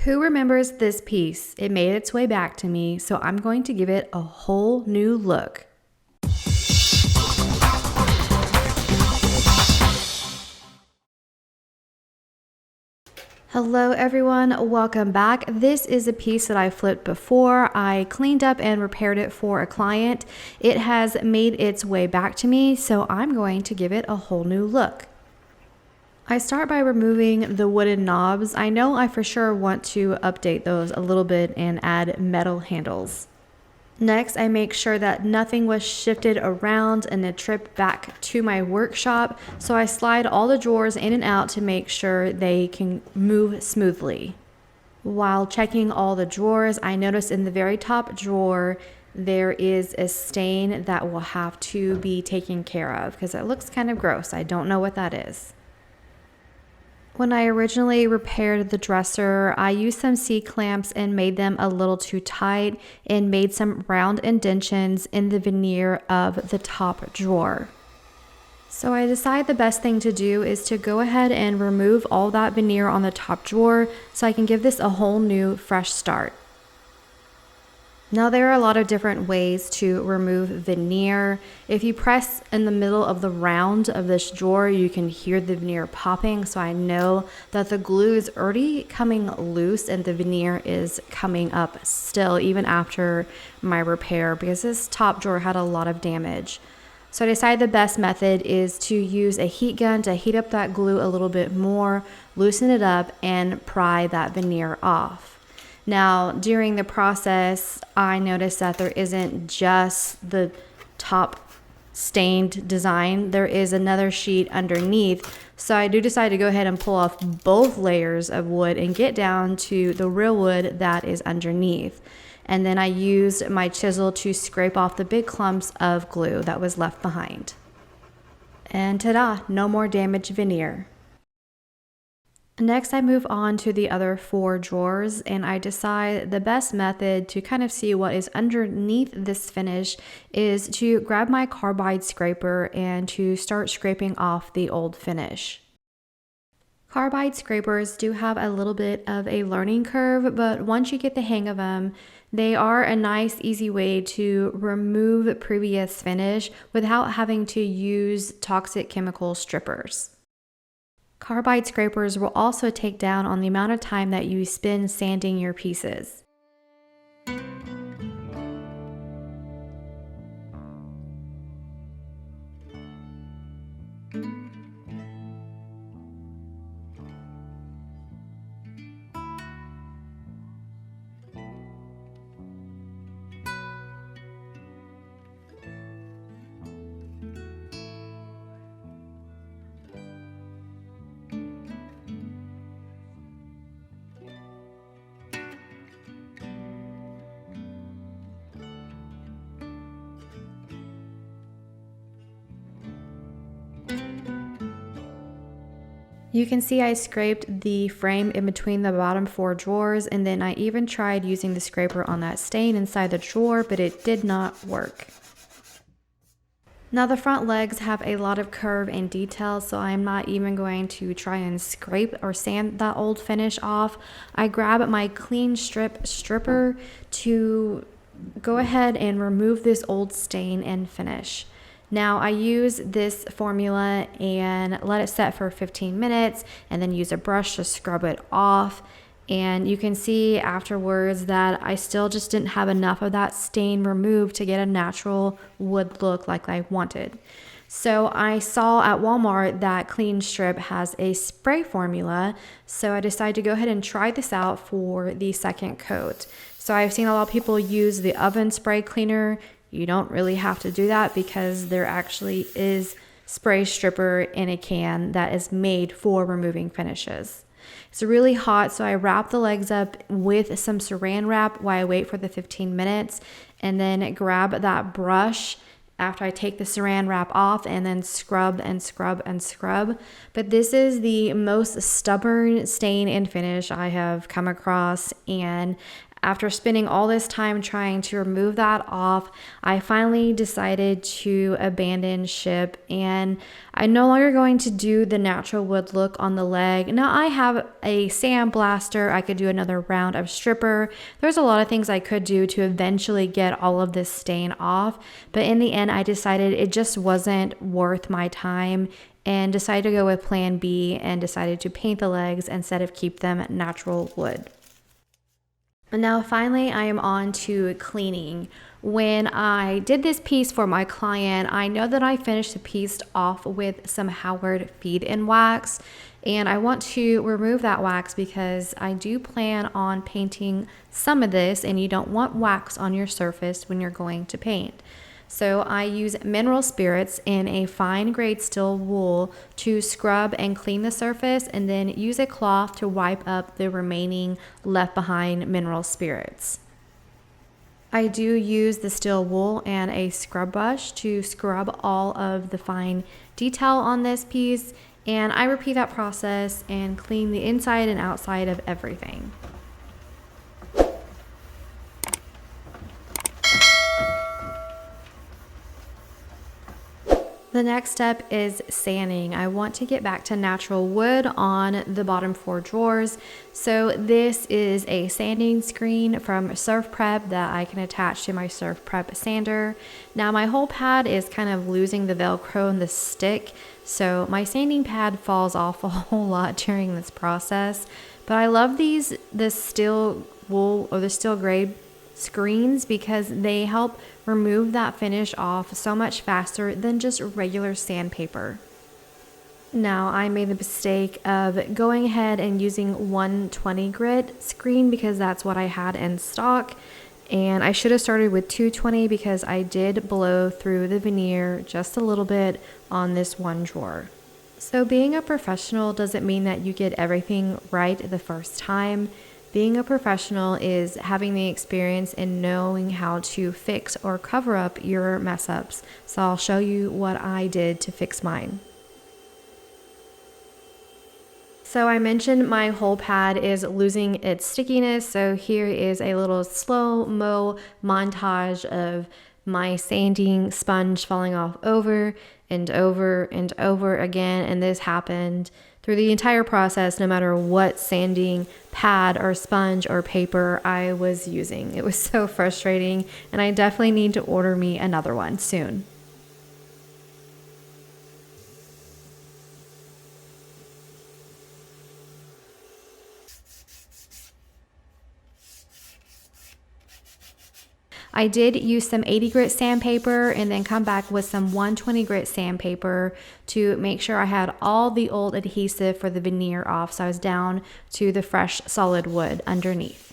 Who remembers this piece? It made its way back to me, so I'm going to give it a whole new look. Hello everyone, welcome back. This is a piece that I flipped before. I cleaned up and repaired it for a client. It has made its way back to me, so I'm going to give it a whole new look. I start by removing the wooden knobs. I know I for sure want to update those a little bit and add metal handles. Next, I make sure that nothing was shifted around in a trip back to my workshop, so I slide all the drawers in and out to make sure they can move smoothly. While checking all the drawers, I notice in the very top drawer there is a stain that will have to be taken care of because it looks kind of gross. I don't know what that is. When I originally repaired the dresser, I used some C-clamps and made them a little too tight and made some round indentions in the veneer of the top drawer. So I decided the best thing to do is to go ahead and remove all that veneer on the top drawer so I can give this a whole new fresh start. Now there are a lot of different ways to remove veneer. If you press in the middle of the round of this drawer, you can hear the veneer popping, so I know that the glue is already coming loose and the veneer is coming up still even after my repair because this top drawer had a lot of damage. So I decided the best method is to use a heat gun to heat up that glue a little bit more, loosen it up, and pry that veneer off. Now, during the process, I noticed that there isn't just the top stained design. There is another sheet underneath. So I do decide to go ahead and pull off both layers of wood and get down to the real wood that is underneath. And then I used my chisel to scrape off the big clumps of glue that was left behind. And ta-da, no more damaged veneer. Next, I move on to the other 4 drawers and I decide the best method to kind of see what is underneath this finish is to grab my carbide scraper and to start scraping off the old finish. Carbide scrapers do have a little bit of a learning curve, but once you get the hang of them, they are a nice, easy way to remove previous finish without having to use toxic chemical strippers. Carbide scrapers will also take down on the amount of time that you spend sanding your pieces. You can see I scraped the frame in between the bottom 4 drawers, and then I even tried using the scraper on that stain inside the drawer, but it did not work. Now the front legs have a lot of curve and detail, so I'm not even going to try and scrape or sand that old finish off. I grab my clean stripper to go ahead and remove this old stain and finish. Now I use this formula and let it set for 15 minutes and then use a brush to scrub it off. And you can see afterwards that I still just didn't have enough of that stain removed to get a natural wood look like I wanted. So I saw at Walmart that Clean Strip has a spray formula, so I decided to go ahead and try this out for the second coat. So I've seen a lot of people use the oven spray cleaner. You don't really have to do that because there actually is spray stripper in a can that is made for removing finishes. It's really hot, so I wrap the legs up with some saran wrap while I wait for the 15 minutes and then grab that brush after I take the saran wrap off and then scrub and scrub and scrub. But this is the most stubborn stain and finish I have come across, and After spending all this time trying to remove that off, I finally decided to abandon ship, and I'm no longer going to do the natural wood look on the leg. Now I have a sandblaster. I could do another round of stripper. There's a lot of things I could do to eventually get all of this stain off, but in the end I decided it just wasn't worth my time and decided to go with plan B and decided to paint the legs instead of keep them natural wood. And now finally I am on to cleaning. When I did this piece for my client, I know that I finished the piece off with some Howard feed-in wax, and I want to remove that wax because I do plan on painting some of this, and you don't want wax on your surface when you're going to paint. So I use mineral spirits in a fine grade steel wool to scrub and clean the surface, and then use a cloth to wipe up the remaining left behind mineral spirits. I do use the steel wool and a scrub brush to scrub all of the fine detail on this piece, and I repeat that process and clean the inside and outside of everything. The next step is sanding. I want to get back to natural wood on the bottom 4 drawers. So this is a sanding screen from Surf Prep that I can attach to my Surf Prep sander. Now my whole pad is kind of losing the Velcro and the stick, so my sanding pad falls off a whole lot during this process. But I love the steel wool or the steel grade screens because they help remove that finish off so much faster than just regular sandpaper. Now I made the mistake of going ahead and using 120 grit screen because that's what I had in stock, and I should have started with 220 because I did blow through the veneer just a little bit on this one drawer. So being a professional doesn't mean that you get everything right the first time. Being a professional is having the experience and knowing how to fix or cover up your mess ups. So I'll show you what I did to fix mine. So I mentioned my whole pad is losing its stickiness. So here is a little slow-mo montage of my sanding sponge falling off over and over and over again. And this happened through the entire process, no matter what sanding pad or sponge or paper I was using. It was so frustrating, and I definitely need to order me another one soon. I did use some 80 grit sandpaper and then come back with some 120 grit sandpaper to make sure I had all the old adhesive for the veneer off, so I was down to the fresh solid wood underneath.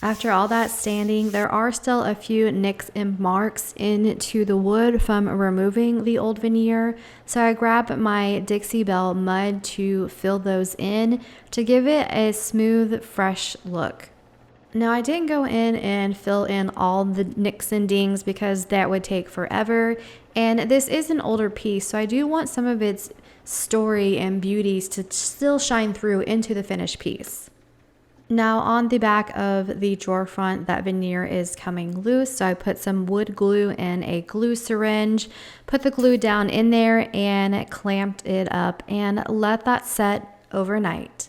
After all that sanding, there are still a few nicks and marks into the wood from removing the old veneer, so I grabbed my Dixie Belle mud to fill those in to give it a smooth, fresh look. Now I didn't go in and fill in all the nicks and dings because that would take forever, and this is an older piece, so I do want some of its story and beauties to still shine through into the finished piece. Now on the back of the drawer front, that veneer is coming loose, so I put some wood glue in a glue syringe, put the glue down in there and clamped it up and let that set overnight.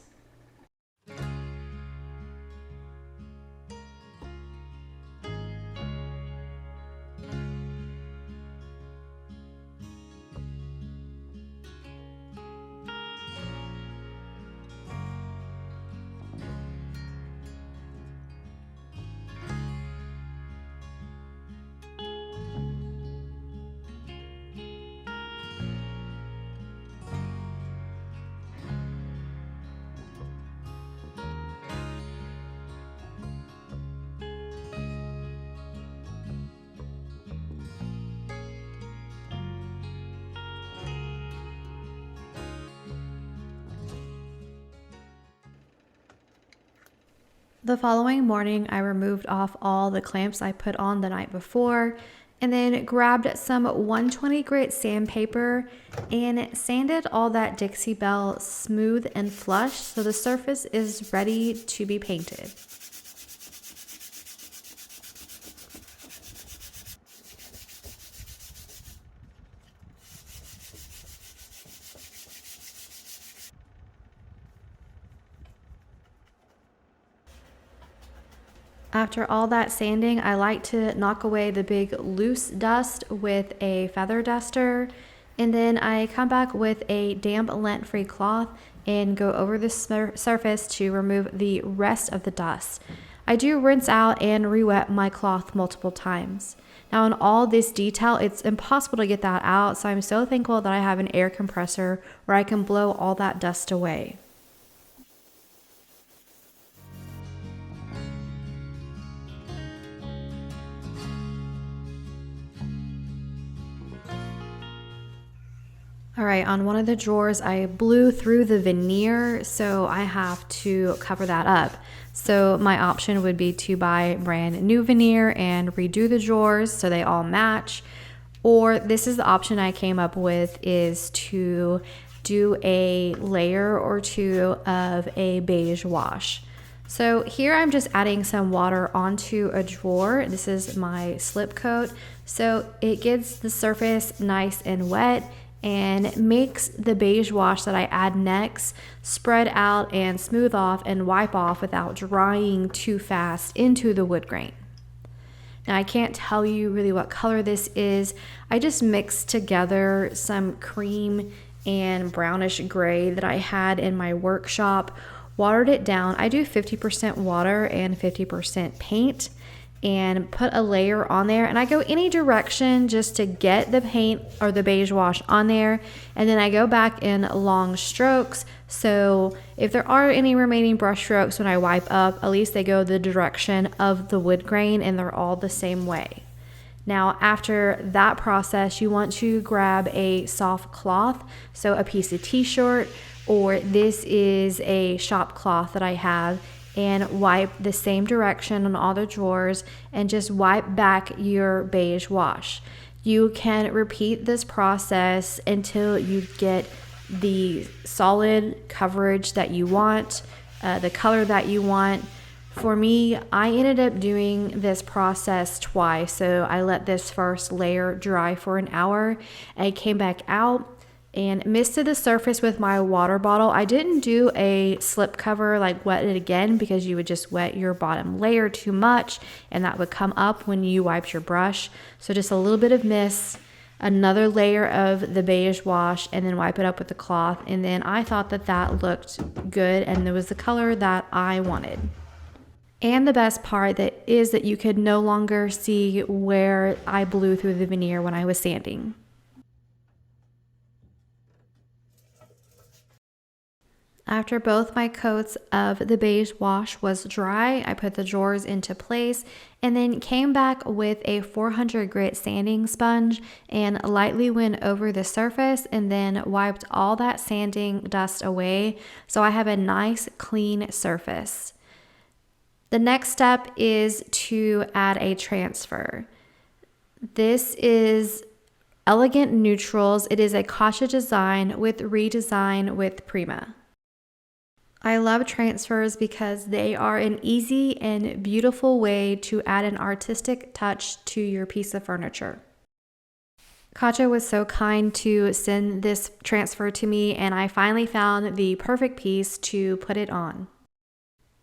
The following morning, I removed off all the clamps I put on the night before, And then grabbed some 120 grit sandpaper and sanded all that Dixie Belle smooth and flush so the surface is ready to be painted. After all that sanding, I like to knock away the big loose dust with a feather duster, and then I come back with a damp lint-free cloth and go over the surface to remove the rest of the dust. I do rinse out and re-wet my cloth multiple times. Now in all this detail, it's impossible to get that out, so I'm so thankful that I have an air compressor where I can blow all that dust away. All right, on one of the drawers, I blew through the veneer, so I have to cover that up. So my option would be to buy brand new veneer and redo the drawers so they all match. Or this is the option I came up with, is to do a layer or two of a beige wash. So here I'm just adding some water onto a drawer. This is my slip coat. So it gets the surface nice and wet and makes the beige wash that I add next spread out and smooth off and wipe off without drying too fast into the wood grain. Now I can't tell you really what color this is. I just mixed together some cream and brownish gray that I had in my workshop, watered it down. I do 50% water and 50% paint, and put a layer on there, and I go any direction just to get the paint or the beige wash on there, and then I go back in long strokes, so if there are any remaining brush strokes when I wipe up, at least they go the direction of the wood grain and they're all the same way. Now after that process, you want to grab a soft cloth, so a piece of t-shirt, or this is a shop cloth that I have, and wipe the same direction on all the drawers and just wipe back your beige wash. You can repeat this process until you get the solid coverage that you want, the color that you want. For me, I ended up doing this process twice. So I let this first layer dry for an hour. I came back out and misted the surface with my water bottle. I didn't do a slip cover, like wet it again, because you would just wet your bottom layer too much and that would come up when you wiped your brush. So just a little bit of mist, another layer of the beige wash, and then wipe it up with the cloth. And then I thought that that looked good and it was the color that I wanted. And the best part that is that you could no longer see where I blew through the veneer when I was sanding. After both my coats of the beige wash was dry, I put the drawers into place and then came back with a 400 grit sanding sponge and lightly went over the surface and then wiped all that sanding dust away so I have a nice clean surface. The next step is to add a transfer. This is Elegant Neutrals. It is a Kasha design with redesign with Prima. I love transfers because they are an easy and beautiful way to add an artistic touch to your piece of furniture. Katja was so kind to send this transfer to me, and I finally found the perfect piece to put it on.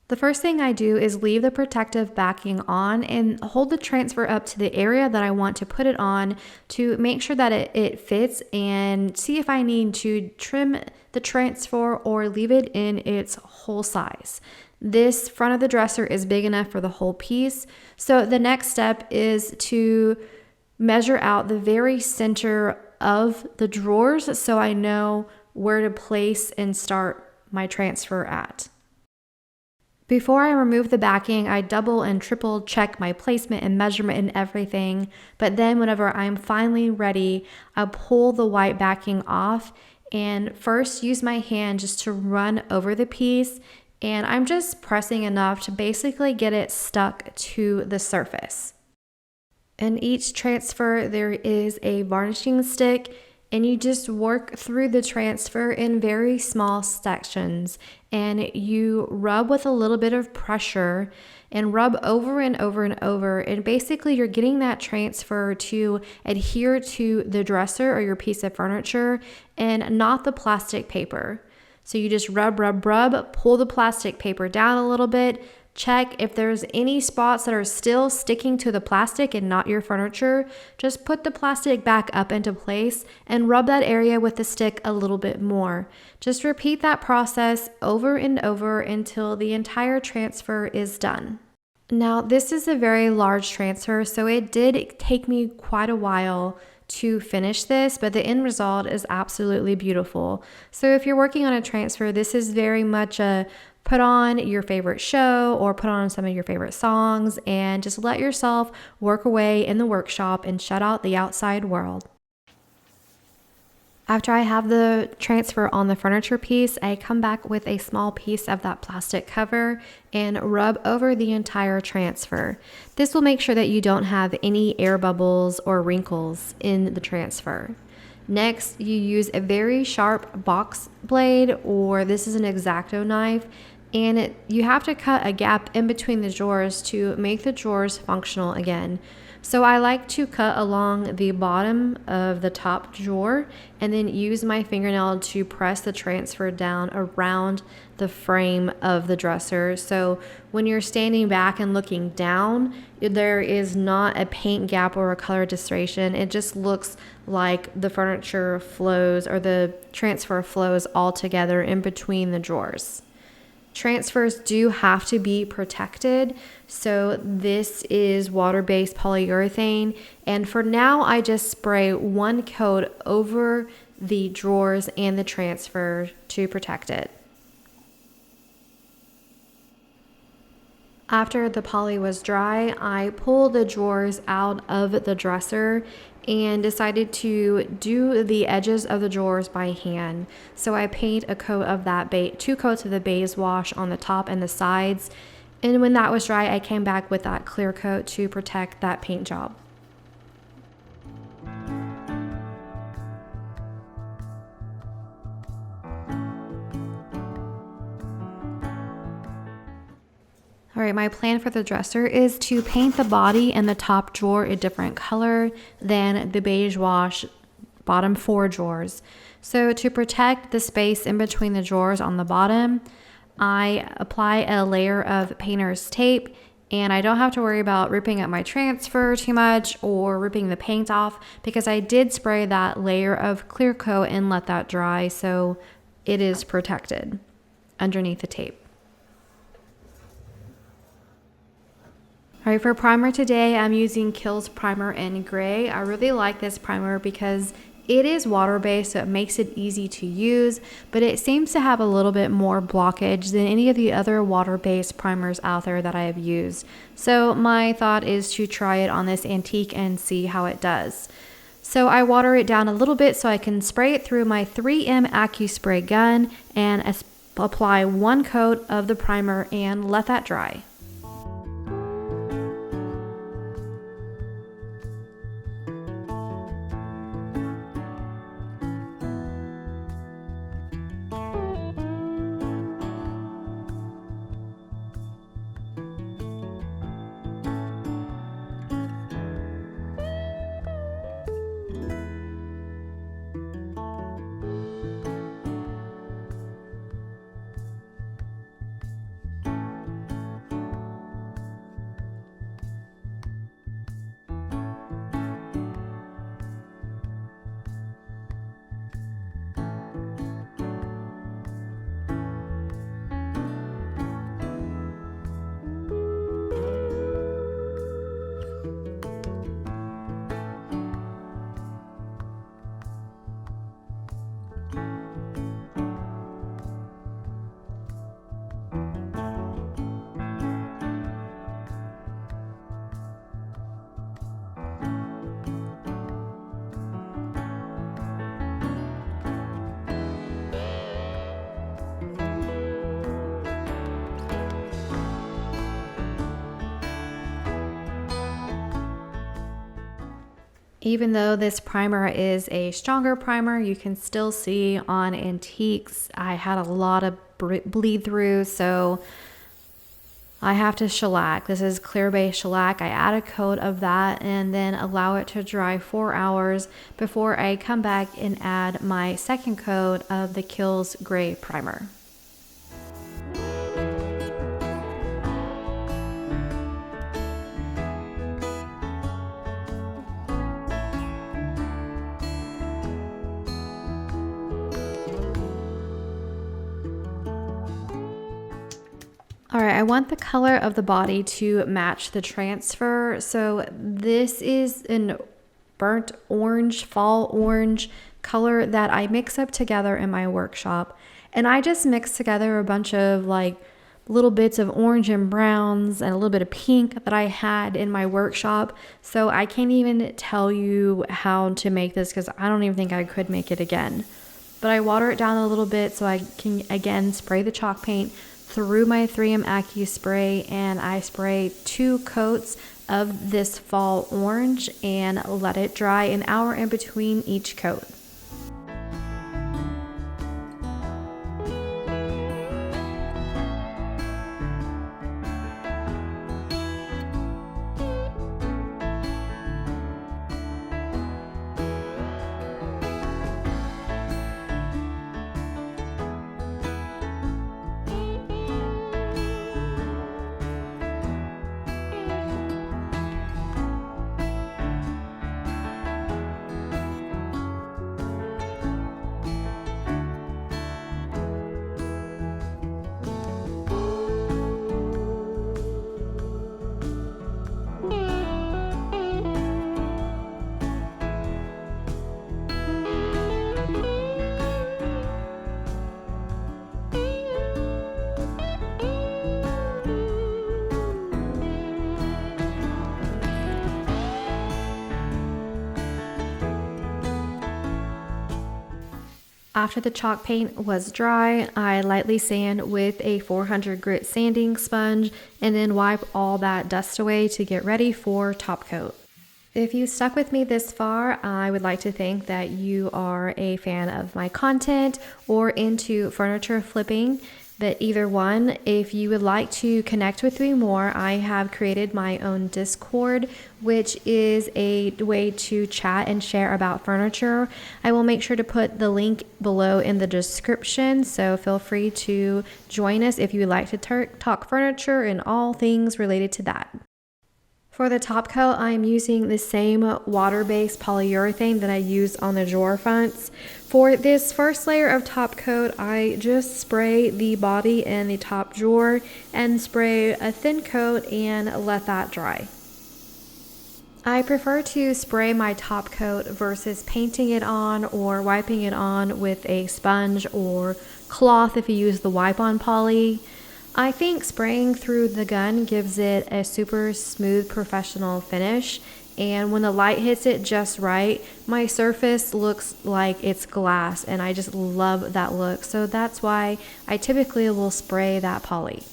The first thing I do is leave the protective backing on and hold the transfer up to the area that I want to put it on to make sure that it fits, and see if I need to trim the transfer or leave it in its whole size. This front of the dresser is big enough for the whole piece. So the next step is to measure out the very center of the drawers so I know where to place and start my transfer at. Before I remove the backing, I double and triple check my placement and measurement and everything. But then whenever I'm finally ready, I pull the white backing off and first use my hand just to run over the piece. And I'm just pressing enough to basically get it stuck to the surface. In each transfer, there is a varnishing stick, and you just work through the transfer in very small sections, and you rub with a little bit of pressure and rub over and over and over. And basically, you're getting that transfer to adhere to the dresser or your piece of furniture and not the plastic paper. So you just rub, rub, rub, pull the plastic paper down a little bit. Check if there's any spots that are still sticking to the plastic and not your furniture. Just put the plastic back up into place and rub that area with the stick a little bit more. Just repeat that process over and over until the entire transfer is done. Now, this is a very large transfer, so it did take me quite a while to finish this, but the end result is absolutely beautiful. So if you're working on a transfer, this is very much a put on your favorite show or put on some of your favorite songs and just let yourself work away in the workshop and shut out the outside world. After I have the transfer on the furniture piece, I come back with a small piece of that plastic cover and rub over the entire transfer. This will make sure that you don't have any air bubbles or wrinkles in the transfer. Next, you use a very sharp box blade, or this is an X-Acto knife, and you have to cut a gap in between the drawers to make the drawers functional again. So I like to cut along the bottom of the top drawer and then use my fingernail to press the transfer down around the frame of the dresser. So when you're standing back and looking down, there is not a paint gap or a color distortion. It just looks like the furniture flows or the transfer flows all together in between the drawers. Transfers do have to be protected, so this is water-based polyurethane, and for now I just spray one coat over the drawers and the transfer to protect it. After the poly was dry, I pulled the drawers out of the dresser and decided to do the edges of the drawers by hand. So I paint a coat of that two coats of the beige wash on the top and the sides. And when that was dry, I came back with that clear coat to protect that paint job. All right, my plan for the dresser is to paint the body and the top drawer a different color than the beige wash bottom 4 drawers. So to protect the space in between the drawers on the bottom, I apply a layer of painter's tape, and I don't have to worry about ripping up my transfer too much or ripping the paint off because I did spray that layer of clear coat and let that dry, so it is protected underneath the tape. All right, for primer today, I'm using Kiehl's Primer in Gray. I really like this primer because it is water-based, so it makes it easy to use, but it seems to have a little bit more blockage than any of the other water-based primers out there that I have used. So my thought is to try it on this antique and see how it does. So I water it down a little bit so I can spray it through my 3M AccuSpray gun and apply one coat of the primer and let that dry. Even though this primer is a stronger primer, you can still see on antiques, I had a lot of bleed through, so I have to shellac. This is clear base shellac. I add a coat of that and then allow it to dry 4 hours before I come back and add my second coat of the Kiehl's Gray Primer. All right, I want the color of the body to match the transfer. So this is an burnt orange, fall orange color that I mix up together in my workshop. And I just mix together a bunch of like little bits of orange and browns and a little bit of pink that I had in my workshop. So I can't even tell you how to make this because I don't even think I could make it again. But I water it down a little bit so I can again spray the chalk paint through my 3M Accu spray, and I spray 2 coats of this fall orange and let it dry an hour in between each coat. After the chalk paint was dry, I lightly sand with a 400 grit sanding sponge and then wipe all that dust away to get ready for top coat. If you stuck with me this far, I would like to think that you are a fan of my content or into furniture flipping. But either one, if you would like to connect with me more, I have created my own Discord, which is a way to chat and share about furniture. I will make sure to put the link below in the description, so feel free to join us if you would like to talk furniture and all things related to that. For the top coat, I'm using the same water-based polyurethane that I use on the drawer fronts. For this first layer of top coat, I just spray the body and the top drawer and spray a thin coat and let that dry. I prefer to spray my top coat versus painting it on or wiping it on with a sponge or cloth if you use the wipe-on poly. I think spraying through the gun gives it a super smooth professional finish, and when the light hits it just right, my surface looks like it's glass, and I just love that look. So that's why I typically will spray that poly.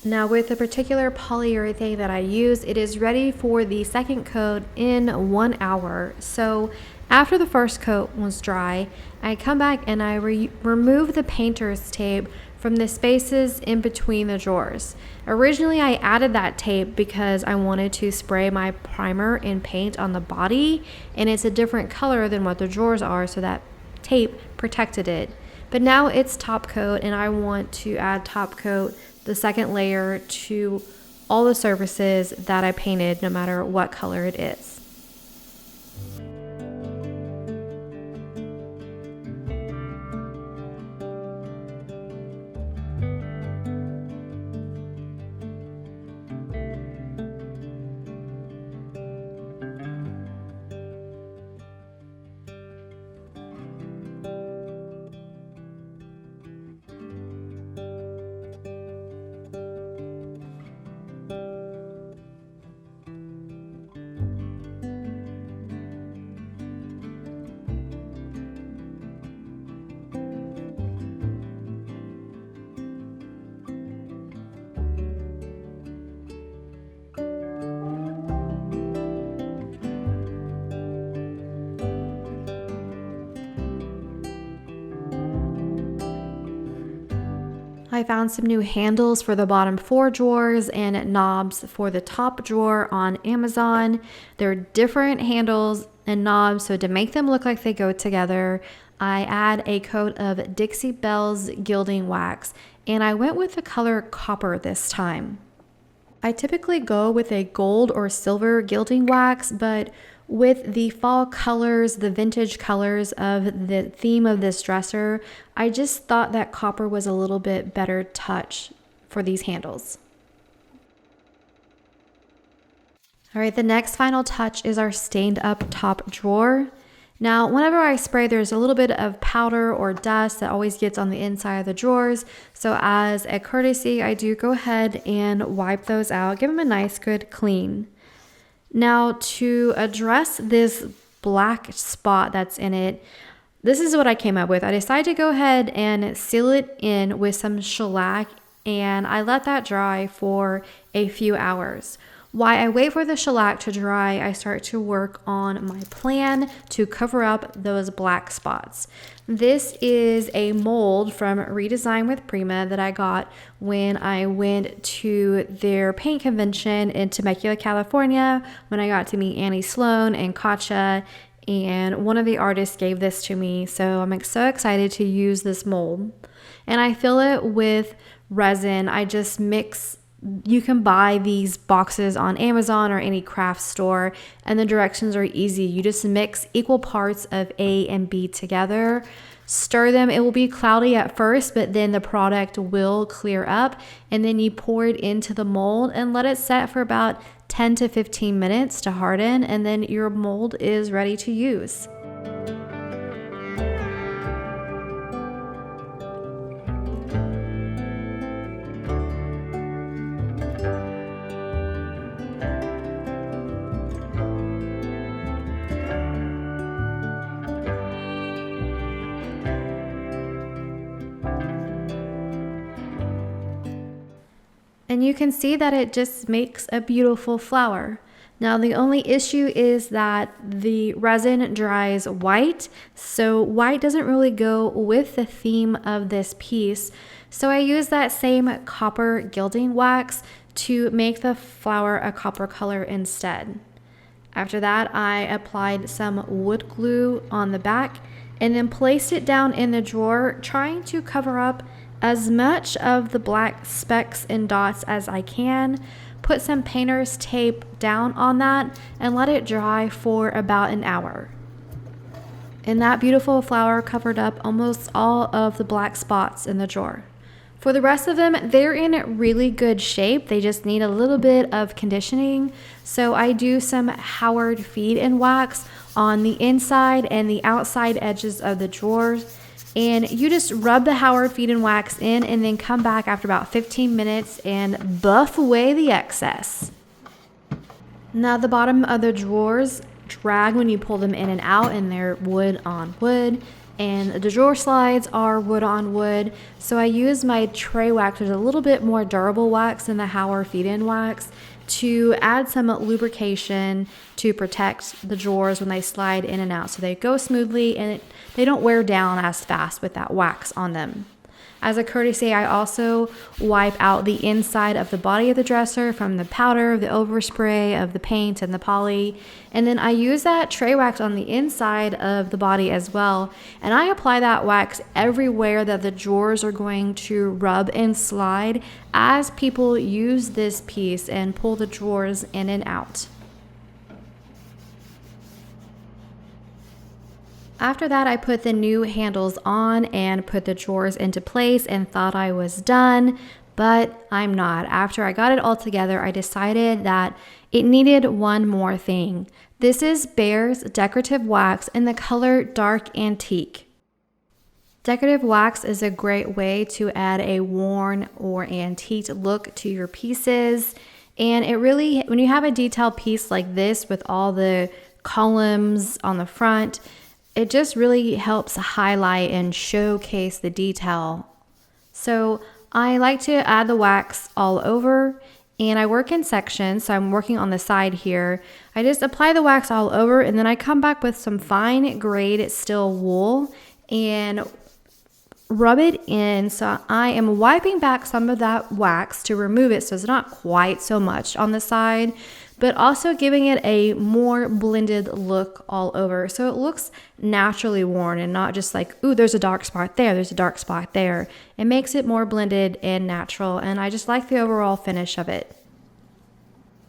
Now with the particular polyurethane that I use, it is ready for the second coat in 1 hour. So after the first coat was dry, I come back and I remove the painter's tape from the spaces in between the drawers. Originally I added that tape because I wanted to spray my primer and paint on the body, and it's a different color than what the drawers are, so that tape protected it. But now it's top coat and I want to add top coat, the second layer, to all the surfaces that I painted, no matter what color it is. I found some new handles for the bottom 4 drawers and knobs for the top drawer on Amazon. They're different handles and knobs, so to make them look like they go together, I add a coat of Dixie Belle's gilding wax, and I went with the color copper this time. I typically go with a gold or silver gilding wax, but with the fall colors, the vintage colors of the theme of this dresser, I just thought that copper was a little bit better touch for these handles. All right, the next final touch is our stained up top drawer. Now, whenever I spray, there's a little bit of powder or dust that always gets on the inside of the drawers. So as a courtesy, I do go ahead and wipe those out, give them a nice good clean. Now, to address this black spot that's in it, this is what I came up with. I decided to go ahead and seal it in with some shellac, and I let that dry for a few hours. While I wait for the shellac to dry, I start to work on my plan to cover up those black spots. This is a mold from Redesign with Prima that I got when I went to their paint convention in Temecula, California, when I got to meet Annie Sloan and Katja, and one of the artists gave this to me. So I'm so excited to use this mold. And I fill it with resin. I just mix. You can buy these boxes on Amazon or any craft store, and the directions are easy. You just mix equal parts of A and B together, stir them. It will be cloudy at first, but then the product will clear up, and then you pour it into the mold and let it set for about 10 to 15 minutes to harden, and then your mold is ready to use. And you can see that it just makes a beautiful flower. Now, the only issue is that the resin dries white, so white doesn't really go with the theme of this piece. So I use that same copper gilding wax to make the flower a copper color instead. After that, I applied some wood glue on the back and then placed it down in the drawer, trying to cover up as much of the black specks and dots as I can. Put some painter's tape down on that and let it dry for about an hour. And that beautiful flower covered up almost all of the black spots in the drawer. For the rest of them, they're in really good shape. They just need a little bit of conditioning. So I do some Howard feed and wax on the inside and the outside edges of the drawers. And you just rub the Howard feed and wax in and then come back after about 15 minutes and buff away the excess. Now the bottom of the drawers drag when you pull them in and out, and they're wood on wood. And the drawer slides are wood on wood. So I use my tray wax, which is a little bit more durable wax than the Howard feed in wax, to add some lubrication to protect the drawers when they slide in and out, so they go smoothly and they don't wear down as fast with that wax on them. As a courtesy, I also wipe out the inside of the body of the dresser from the powder, the overspray of the paint and the poly. And then I use that tray wax on the inside of the body as well. And I apply that wax everywhere that the drawers are going to rub and slide as people use this piece and pull the drawers in and out. After that, I put the new handles on and put the drawers into place and thought I was done, but I'm not. After I got it all together, I decided that it needed one more thing. This is Bear's decorative wax in the color Dark Antique. Decorative wax is a great way to add a worn or antique look to your pieces. And it really, when you have a detailed piece like this with all the columns on the front, it just really helps highlight and showcase the detail. So I like to add the wax all over, and I work in sections. So I'm working on the side here. I just apply the wax all over, and then I come back with some fine grade steel wool and rub it in. So I am wiping back some of that wax to remove it so it's not quite so much on the side, but also giving it a more blended look all over. So it looks naturally worn and not just like, ooh, there's a dark spot there, there's a dark spot there. It makes it more blended and natural, and I just like the overall finish of it.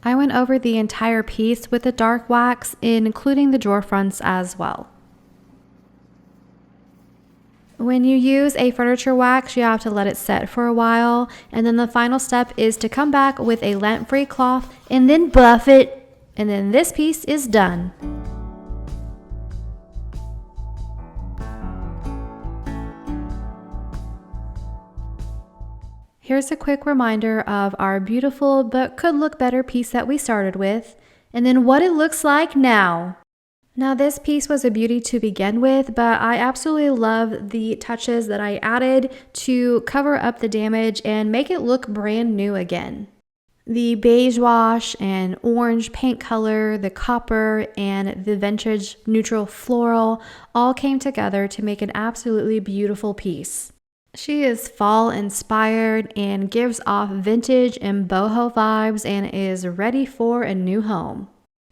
I went over the entire piece with the dark wax, including the drawer fronts as well. When you use a furniture wax, you have to let it set for a while, and then the final step is to come back with a lint-free cloth and then buff it, and then this piece is done. Here's a quick reminder of our beautiful but could look better piece that we started with, and then what it looks like now. Now this piece was a beauty to begin with, but I absolutely love the touches that I added to cover up the damage and make it look brand new again. The beige wash and orange paint color, the copper, and the vintage neutral floral all came together to make an absolutely beautiful piece. She is fall inspired and gives off vintage and boho vibes and is ready for a new home.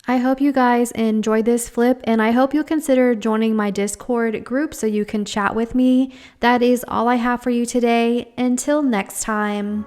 I hope you guys enjoyed this flip, and I hope you'll consider joining my Discord group so you can chat with me. That is all I have for you today. Until next time.